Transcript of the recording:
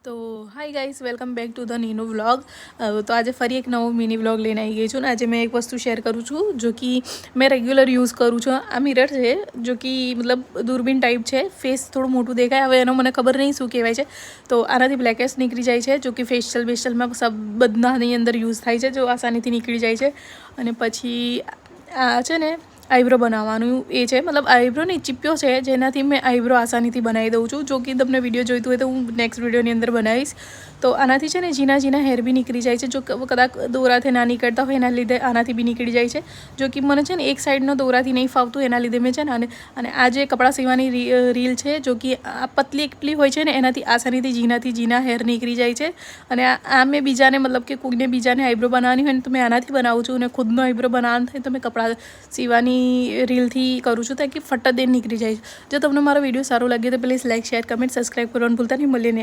તો hi guys, welcome back to the Nino vlog. તો આજે ફરી એક નવો મિની વ્લોગ લઈને આવી ગઈ છું ને આજે મેં એક વસ્તુ શેર કરું છું જો કે મેં રેગ્યુલર યુઝ કરું છું। આ મિરર છે જો કે મતલબ દૂરબીન ટાઈપ છે, ફેસ થોડું મોટું દેખાય, હવે એનો મને ખબર નહીં શું કહેવાય છે। તો આનાથી બ્લેકેટ્સ નીકળી જાય છે જો કે ફેશિયલમાં બધાની અંદર યુઝ થાય છે, જો આસાનીથી નીકળી જાય છે। અને પછી આ છે ને આઈબ્રો બનાવવાનું એ છે, મતલબ આઈબ્રો નહીં, ચીપ્યો છે જેનાથી મેં આઈબ્રો આસાનીથી બનાવી દઉં છું। જો કે તમને વિડીયો જોઈતું હોય તો હું નેક્સ્ટ વિડીયોની અંદર બનાવીશ। તો આનાથી છે ને ઝીણા હેર બી નીકળી જાય છે, જો કદાચ દોરાથી ના નીકળતા હોય એના લીધે આનાથી બી નીકળી જાય છે। જો કે મને છે ને એક સાઈડનો દોરાથી નહીં ફાવતું, એના લીધે મેં છે ને અને આ જે કપડાં સીવવાની રીલ છે જો કે આ પતલી એકટલી હોય છે ને એનાથી આસાનીથી ઝીણા હેર નીકળી જાય છે। અને આ મેં બીજાને મતલબ કે કોઈને બીજાને આઈબ્રો બનાવવાની હોય ને તો મેં આનાથી બનાવું છું, અને ખુદનો આઈબ્રો બનાવવાનો થાય તો મેં કપડાં સીવવાની રીલથી કરું છું તાકી ફટ દઈને નીકળી જાય। જો તમને મારો વિડીયો સારો લાગે તો please like, share, comment, subscribe કરવાનું ભૂલતા નહીં। મળીને